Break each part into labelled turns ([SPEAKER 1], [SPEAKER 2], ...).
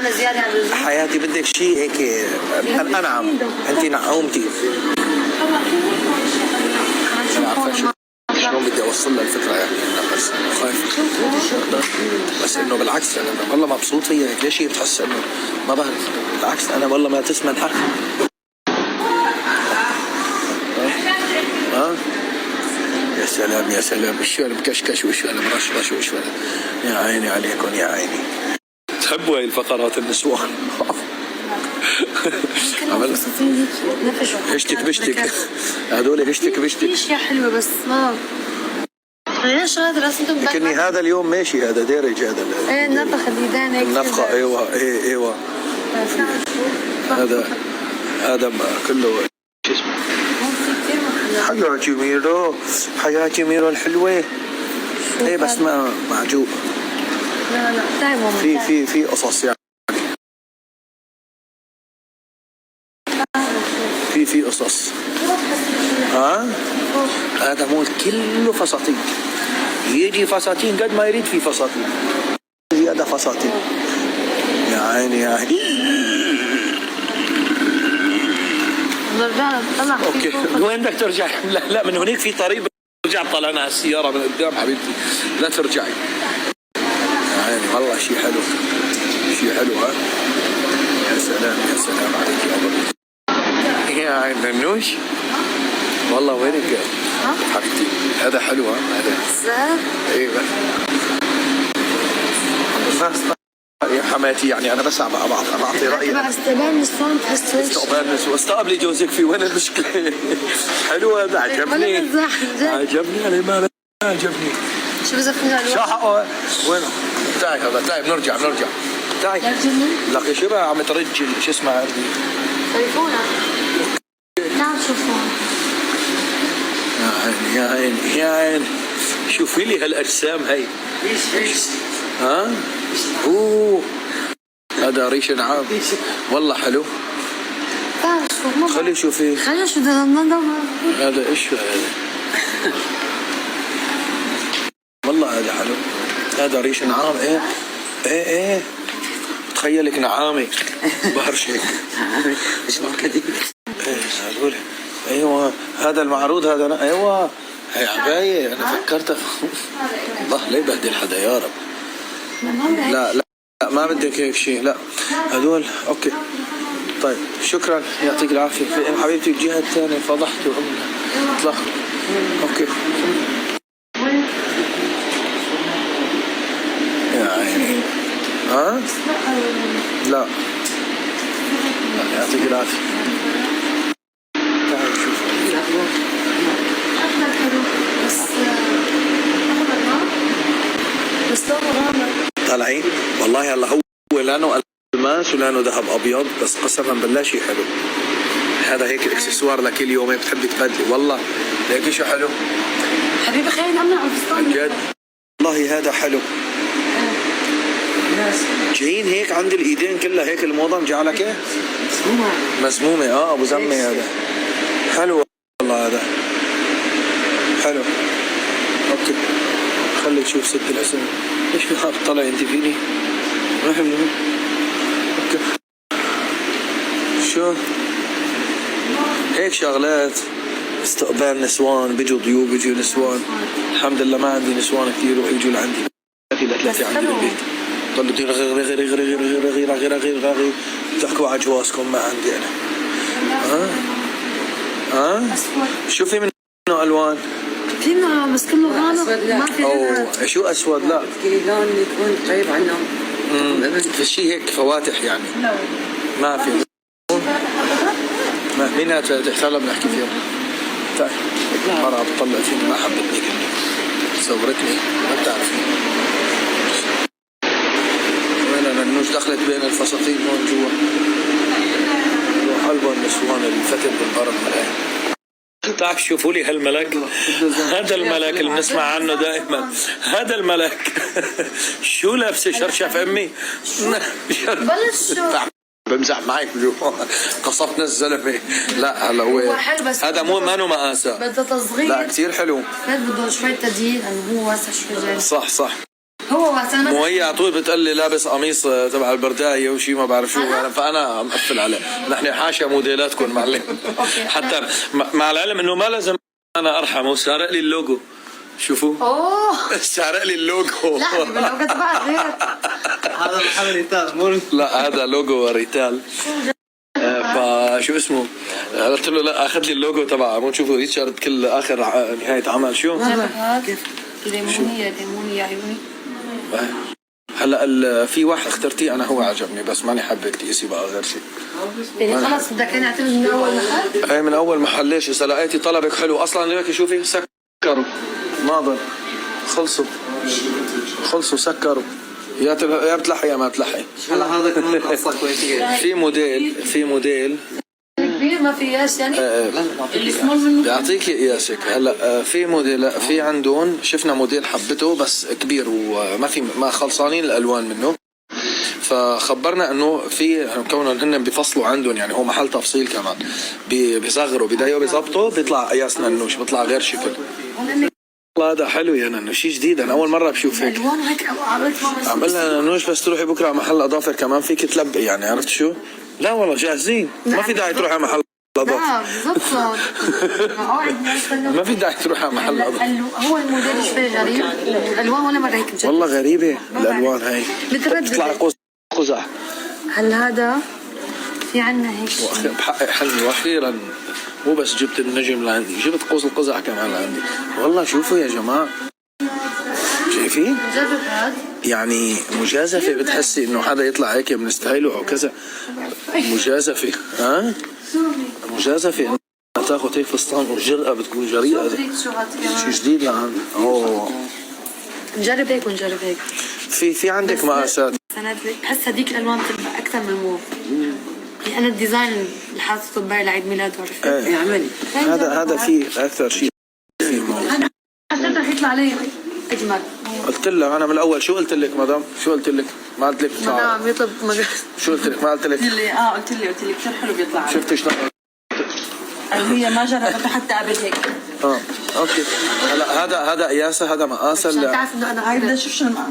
[SPEAKER 1] معنا زياده عن اللزوم.
[SPEAKER 2] حياتي بدك شيء هيك انعم. انت نعومتي. مش عارفه شلون بدي اوصل لها الفكره يعني. انا بس خايف بس انه بالعكس انا والله مبسوط فيها هيك. ليش هي بتحس انه ما بعرف. بالعكس انا والله ما تسمن حق. يا سلام يا سلام. الشوالب كشكش والشوالب رشرش والشوالب. يا عيني عليكم يا عيني. تحبوا هاي الفقرات النسوان. هشتك بشتك هذول هشتك بشتك.
[SPEAKER 1] في اشياء حلوه بس ما ليش هذا رسمتهم.
[SPEAKER 2] لكني هذا اليوم ماشي. هذا دارج هذا.
[SPEAKER 1] ايه النفخه اليدين هيك.
[SPEAKER 2] النفخه ايوه ايوه. هذا كله شو اسمه. حياتي ميرو. حياتي ميرو الحلوه. ايه بس ما معجوب.
[SPEAKER 1] لا تعبوا.
[SPEAKER 2] في قصص يعني. في قصص. هذا مول كله فساتين. يجي فساتين قد ما يريد. في فساتين زياده فساتين. يا عيني يا عيني.
[SPEAKER 1] طلع.
[SPEAKER 2] اوكي وين بدك ترجع؟ لا من هناك في طريق ترجع. طلعنا السياره من قدام حبيبتي. لا ترجعي. يا عيني والله شيء حلو. شيء حلو. يا سلام يا سلام عليك يا ابو. يا عين ننوش. والله وينك حبيبتي. هذا حلو. هذا ايوه. يا حماتي يعني انا بس عم بعطي رايي.
[SPEAKER 1] استقبال نسوان تحس
[SPEAKER 2] استقبال نسوان. استقبلي جوزك في وين المشكله؟ حلو هذا عجبني. عجبني انا ما عجبني.
[SPEAKER 1] شو بزفني الوقت؟
[SPEAKER 2] شو حقه؟ وين؟ تعي هذا تعي بنرجع تعي. لك شو بقى عم ترجل شو اسمها عندي؟
[SPEAKER 1] تليفونك. تعال شوفون.
[SPEAKER 2] يا عيني يا عيني. شوفي لي هالاجسام هي. اوه هذا ريش نعام. والله حلو.
[SPEAKER 1] تعال شوف.
[SPEAKER 2] خلي شوفي.
[SPEAKER 1] خلي شو بدنا.
[SPEAKER 2] هذا ايش هذا؟ والله هذا حلو. هذا ريش نعام. ايه تخيلك نعامي. بهرش هيك.
[SPEAKER 3] ايش معك
[SPEAKER 2] هذول. ايوه هذا المعروض هذا. ايوه هي عباية. انا فكرتها. الله لا يبهدل حدا يا رب. لا ما بدك هيك شيء. لا هذول اوكي. طيب شكرا يعطيك العافيه. حبيبتي الجهه الثانيه فضحتوا. اطلع. اوكي يا عيني. لا يعطيك العافيه. تعالوا شوفوا.
[SPEAKER 1] بس
[SPEAKER 2] طالعين والله. هلا هو لانه الماس ولانه ذهب ابيض بس قسما بالله شيء حلو. هذا هيك الاكسسوار لكل يوم هيك بتحبي تبدلي. والله ليكي شو حلو
[SPEAKER 1] حبيبي. خلينا نأمن على الفستان
[SPEAKER 2] بجد. والله هذا حلو. جايين هيك عند الايدين كلها هيك. الموضه مجعلك ايه مسمومه. ابو زمه هذا حلو. والله هذا حلو. اوكي خلي تشوف ست الاسم. ايش في خاف طلع انت فيني. ما حلو. اوكي شو هيك شغلات. استقبال نسوان. بيجوا ضيوف بيجوا نسوان. الحمد لله ما عندي نسوان كثير ويجوا لعندي. ثلاثة عندي بالبيت. ضلوا غير تحكوا على جوازكم. ما عندي انا. شو في منه الوان؟
[SPEAKER 1] في منه بس كله غامق. ما في.
[SPEAKER 2] اوه شو اسود؟ لا
[SPEAKER 3] في لون يكون قريب عنه.
[SPEAKER 2] في شيء هيك فواتح يعني. ما في. ما مين تحتاج بنحكي فيها. تعال مرة عم تطلع فيني. ما حبتني كلمة. صورتني ما بتعرفني. وين انا النوش دخلت بين الفساتين هون جوا. حلوة النسوان اللي فتت بالارض هاي. تعال شوفوا لي هالملك. هذا الملك اللي بنسمع عنه دائما. هذا الملك. شو لابسه شرشف امي.
[SPEAKER 1] بلش شو
[SPEAKER 2] بمزح معك جوا. قصفنا الزلمه. لا هلا هو هذا مو مانو مقاسه.
[SPEAKER 1] بده تصغير.
[SPEAKER 2] لا كثير حلو.
[SPEAKER 1] بده شوي تدين. هو واسع شوي.
[SPEAKER 2] صح
[SPEAKER 1] هو وسام
[SPEAKER 2] مو هي على طول بتقول لي لابس قميص تبع البردايه وشي ما بعرف شو يعني، فانا مقفل عليه. نحن حاشا موديلاتكم معلم. حتى مع العلم انه ما لازم انا ارحمه، سارق لي اللوجو. شوفوا
[SPEAKER 1] اوه
[SPEAKER 2] سارق لي اللوجو.
[SPEAKER 1] لا باللوجو تبعك غير.
[SPEAKER 3] هذا محل ريتال مو
[SPEAKER 2] لا هذا لوجو ريتال. فشو اسمه؟ قلت له لا اخذ لي اللوجو تبعه. مو تشوفوا ريتشارد كل اخر نهايه عمل شو؟
[SPEAKER 1] كيف؟ ليموني يا عيوني.
[SPEAKER 2] هلا في واحد اخترتيه انا هو عجبني بس ماني حابه تقيسي بقى غير شيء.
[SPEAKER 1] يعني خلص بدك انا اعتمد من اول محل؟
[SPEAKER 2] اي من اول محل. ليش؟ اذا لقيتي طلبك حلو اصلا ليك شوفي سكروا ما ضل. خلصوا سكروا. يا بتلحي يا ما بتلحي.
[SPEAKER 3] هلا هذا كمان قصه كويسه.
[SPEAKER 2] في موديل
[SPEAKER 1] كبير ما فيهاش يعني؟ اللي سمول منه
[SPEAKER 2] بيعطيكي قياسك. هلا في موديل في عندهم شفنا موديل حبته بس كبير وما في ما خلصانين الالوان منه، فخبرنا انه في كونهم هن بيفصلوا عندهم يعني هو محل تفصيل كمان بيصغروا بيضيقوا بيظبطوا بيطلع قياسنا النوش بيطلع غير شكل. والله هذا حلو يعني انه شيء جديد. انا اول مره بشوف هيك.
[SPEAKER 1] الوان هيك
[SPEAKER 2] عمل لها نوش بس تروحي بكره على محل اظافر كمان فيك تلبقي يعني عرفت شو؟ لا والله جاهزين ما في داعي تروحي على محل اظافر.
[SPEAKER 1] لا بالضبط.
[SPEAKER 2] ما في داعي تروحي على محل اظافر.
[SPEAKER 1] هو الموديل شوي غريب الالوان ولا مره هيك مجرد.
[SPEAKER 2] والله غريبه الالوان هاي بتطلع قزح.
[SPEAKER 1] هلا هذا في عنا هيك
[SPEAKER 2] بحقق حلمي واخيرا مو بس جبت النجم لعندي جبت قوس القزح كمان لعندي. والله شوفوا يا جماعه شايفين؟
[SPEAKER 1] جرب هذا
[SPEAKER 2] يعني مجازفه بتحسي انه حدا يطلع هيك بنستاهله او كذا. مجازفه مجازفه انه تاخذ هيك فستان والجرأه بتكون جريئه. شيء جديد لعند. اوه
[SPEAKER 1] نجرب هيك ونجرب هيك.
[SPEAKER 2] في عندك مقاسات.
[SPEAKER 1] انا بحس هذيك الالوان تبقى اكثر من الموف. يعني انا الديزاين اللي حاطه ببالي لعيد ميلاد عرفت؟
[SPEAKER 3] اعملي
[SPEAKER 2] هذا في اكثر شيء في موف.
[SPEAKER 1] حسيت رح يطلع علي اجمل.
[SPEAKER 2] قلت لك انا من الاول شو قلت لك مدام؟ شو قلت لك؟ ما قلت لك
[SPEAKER 1] مدام يطلب
[SPEAKER 2] شو قلت لك؟ ما قلت لك؟
[SPEAKER 3] قلت لي كثير حلو بيطلع.
[SPEAKER 2] شفتي شلون؟
[SPEAKER 3] هي ما جربتها حتى قبل هيك.
[SPEAKER 2] اوكي. هلا هذا قياسه هذا مقاسه
[SPEAKER 1] عشان تعرف انه انا
[SPEAKER 3] بدي اشوف شو المقاس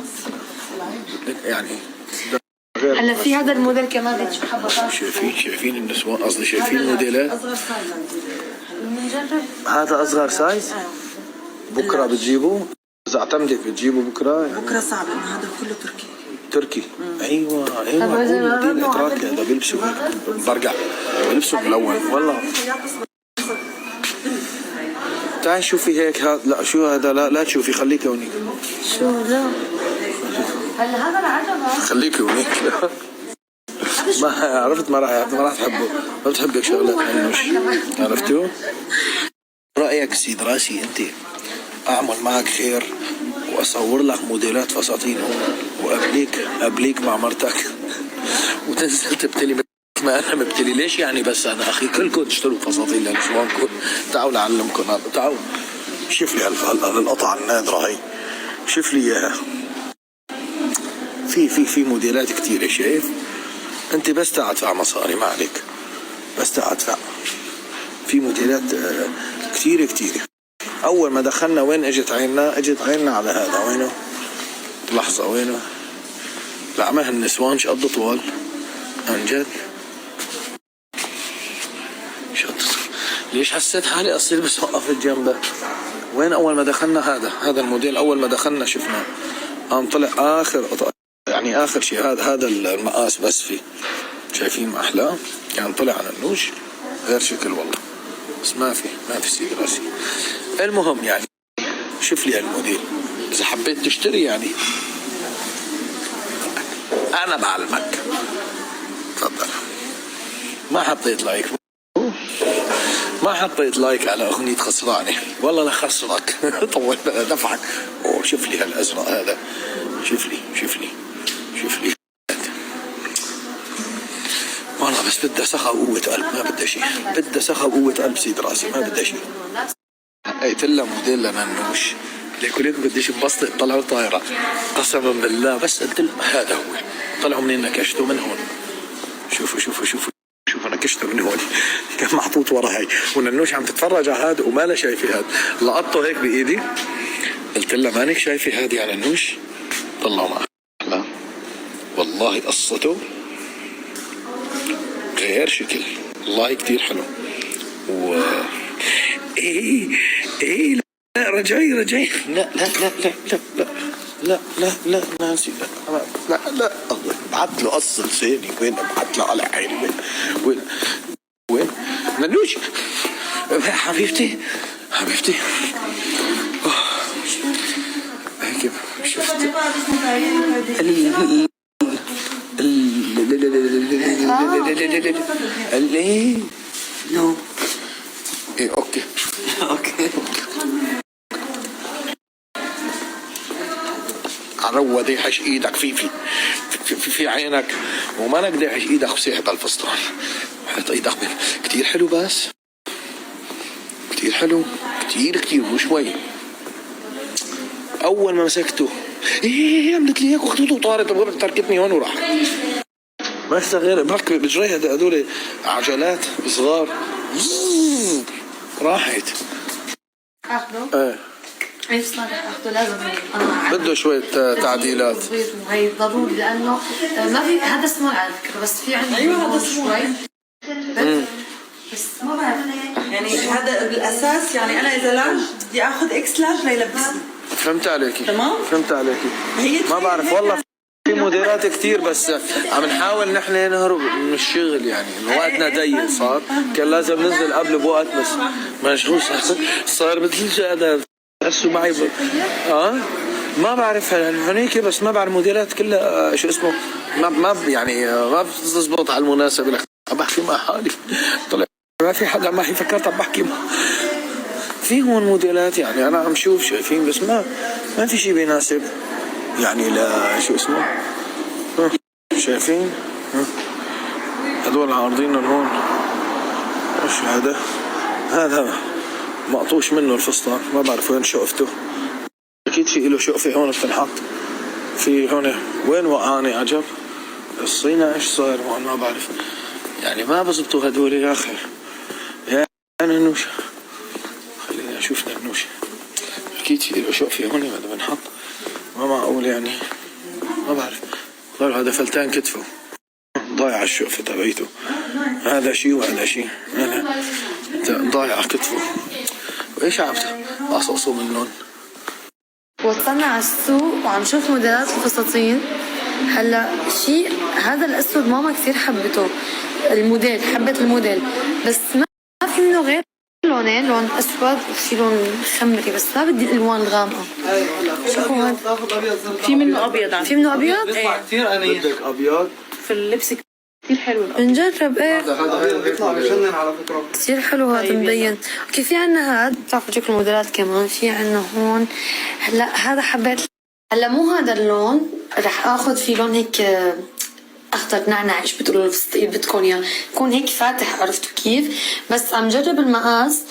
[SPEAKER 2] يعني.
[SPEAKER 1] هلا في هذا الموديل كمان هيك شو حبه
[SPEAKER 2] شايفين النسوان قصدي شايفين الموديلات.
[SPEAKER 3] اصغر سايز
[SPEAKER 1] بنجرب.
[SPEAKER 2] هذا اصغر سايز. بكره بتجيبوه اذا اعتمدت بتجيبوا بكره يعني.
[SPEAKER 3] بكره صعب لانه هذا كله تركي.
[SPEAKER 2] ايوه موديل اتراكي هذا بيلبسوا برقع بيلبسوا ملون والله. تعال شوفي هيك هذا. لا شو هذا؟ لا تشوفي خليكي هونيك.
[SPEAKER 1] شو لا هلا هذا العجبه
[SPEAKER 2] خليكي هونيك. ما عرفت ما راح تحبه. ما بتحبك شغلات هالنوش عرفتوا؟ رأيك سيد راسي انت اعمل معك خير واصور لك موديلات فساتين وقبليك مع مرتك وتنزل تبتلي ما انا مبتلي. ليش يعني؟ بس انا اخي كلكم تشتروا فساتين لنسوانكم. تعالوا لعلمكم هذا. تعالوا شوف لي القطعه النادره هي. شوف لي اياها. في موديلات كثيره شايف انت بس تعال ادفع مصاري ما عليك. بس تعال ادفع. في موديلات كثيره. اول ما دخلنا وين اجت عيننا على هذا. وينه؟ لحظه وينه؟ لا ما هالنسوان شقد طوال عن جد. ليش حسيت حالي اصير بس وقفت جنبه. وين اول ما دخلنا هذا الموديل اول ما دخلنا شفناه قام طلع اخر يعني اخر شيء هذا المقاس بس فيه. شايفين ما احلاه يعني طلع على النوش غير شكل والله. بس ما في سيد راسي. المهم يعني شوف لي هالموديل اذا حبيت تشتري يعني انا بعلمك. تفضل. ما حطيت لايك على اغنية خسراني والله لا خسرك. طول بقى دفعك. شوف لي هالازرق هذا. شوف لي والله بس بدها سخا وقوة قلب ما بدها شيء. بدها سخا وقوة قلب سيد راسي ما بدها شيء. حقيت لها موديل لننوش ليكو بديش انبسط طلعوا طايرة قسما بالله. بس قلت لهم هذا هو. طلعوا منين نكشتوا من هون. شوفوا انا كشته من هون كان محطوط ورا هاي وننوش عم تتفرج على هذا وما لا شايفه هذا. لقطته هيك بايدي قلت لها مانك شايفه هذه على النوش؟ طلعوا ما أحلى والله، قصته غير شكل والله كتير حلو. و ايه لا رجعي لا لا لا لا لا لا لا لا لا ناسي لا الله بعت له قص لساني. وين بعت له على عيني؟ وين ننوش حبيبتي هيك شفت ايه
[SPEAKER 1] نو
[SPEAKER 2] ايه اوكي عروة ديحش ايدك في عينك، وما انك ديحش ايدك وسيحت على الفستان. حط ايدك كتير حلو، بس كتير حلو كتير مو شوي. اول ما مسكته عملت لي هيك وخطوته وطارت، تركتني هون وراح. ما غير بحكي بجري هدول عجلات صغار راحت.
[SPEAKER 1] اخذه؟
[SPEAKER 2] ايه
[SPEAKER 1] ايه صالح اخذه، لازم
[SPEAKER 2] بده شوية تعديلات.
[SPEAKER 1] هي ضروري لانه ما في هذا سمول على فكره، بس في عندي
[SPEAKER 3] ايوه هذا
[SPEAKER 1] شوي بس ما بعرف
[SPEAKER 3] يعني هذا بالاساس. يعني انا اذا لارج بدي اخذ اكس لارج ليلبسني.
[SPEAKER 2] فهمت عليكي.
[SPEAKER 3] تمام.
[SPEAKER 2] فهمت عليكي. ما بعرف والله في موديلات كتير، بس عم نحاول نحن نهرب من الشغل. يعني وقتنا ضيق صار، كان لازم ننزل قبل بوقت، بس مشغول صار مثل هذا. تحسوا معي ما بعرف هنيك، بس ما بعرف الموديلات كلها شو اسمه، ما يعني ما بتزبط على المناسبة. عم بحكي مع حالي طلع ما في حدا معي، فكرت عم بحكي في هون موديلات. يعني انا عم شوف شايفين، بس ما في شيء بيناسب يعني. لا شو اسمه شايفين هذول عارضين هون. ايش هذا مقطوش منه الفستان، ما بعرف وين شقفته. اكيد في له شقفة هون بتنحط في هون. وين وقعاني عجب الصينة؟ ايش صاير هون ما بعرف. يعني ما بزبطوا هدول يا اخي. يا ننوشة خلينا نشوف ننوشة. اكيد في له شقفة هون هذا بنحط. ما معقول يعني، ما بعرف. ضل هذا فلتان كتفه ضايع الشقفة تبعيته. هذا شيء وهذا شيء، هذا ضايع كتفه. وايش عم قصصوا منهم.
[SPEAKER 1] وصلنا على السوق وعم شوف موديلات الفساتين. هلا شيء هذا الاسود ماما كثير حبته، الموديل حبت الموديل، بس ما في منه غير لونين، لون اسود وفي لون خمري، بس ما بدي الالوان الغامقه. شوفوا هذا
[SPEAKER 3] في منه ابيض.
[SPEAKER 1] في منه ابيض؟
[SPEAKER 3] ايه
[SPEAKER 2] كثير انيق. بدك ابيض
[SPEAKER 3] في اللبس كثير حلو.
[SPEAKER 1] نجرب. ايه
[SPEAKER 2] هذا بيطلع بجنن على فكره،
[SPEAKER 1] كثير حلو هذا مبين. اوكي في عنا هذا، بتعرفوا اجيك الموديلات كمان. في عنا هون هلا هذا حبيت. هلا مو هذا اللون، رح اخذ في لون هيك اخضر نعناع، ايش بتقولوا بدكم اياه، يكون هيك فاتح، عرفتوا كيف؟ بس عم جرب المقاس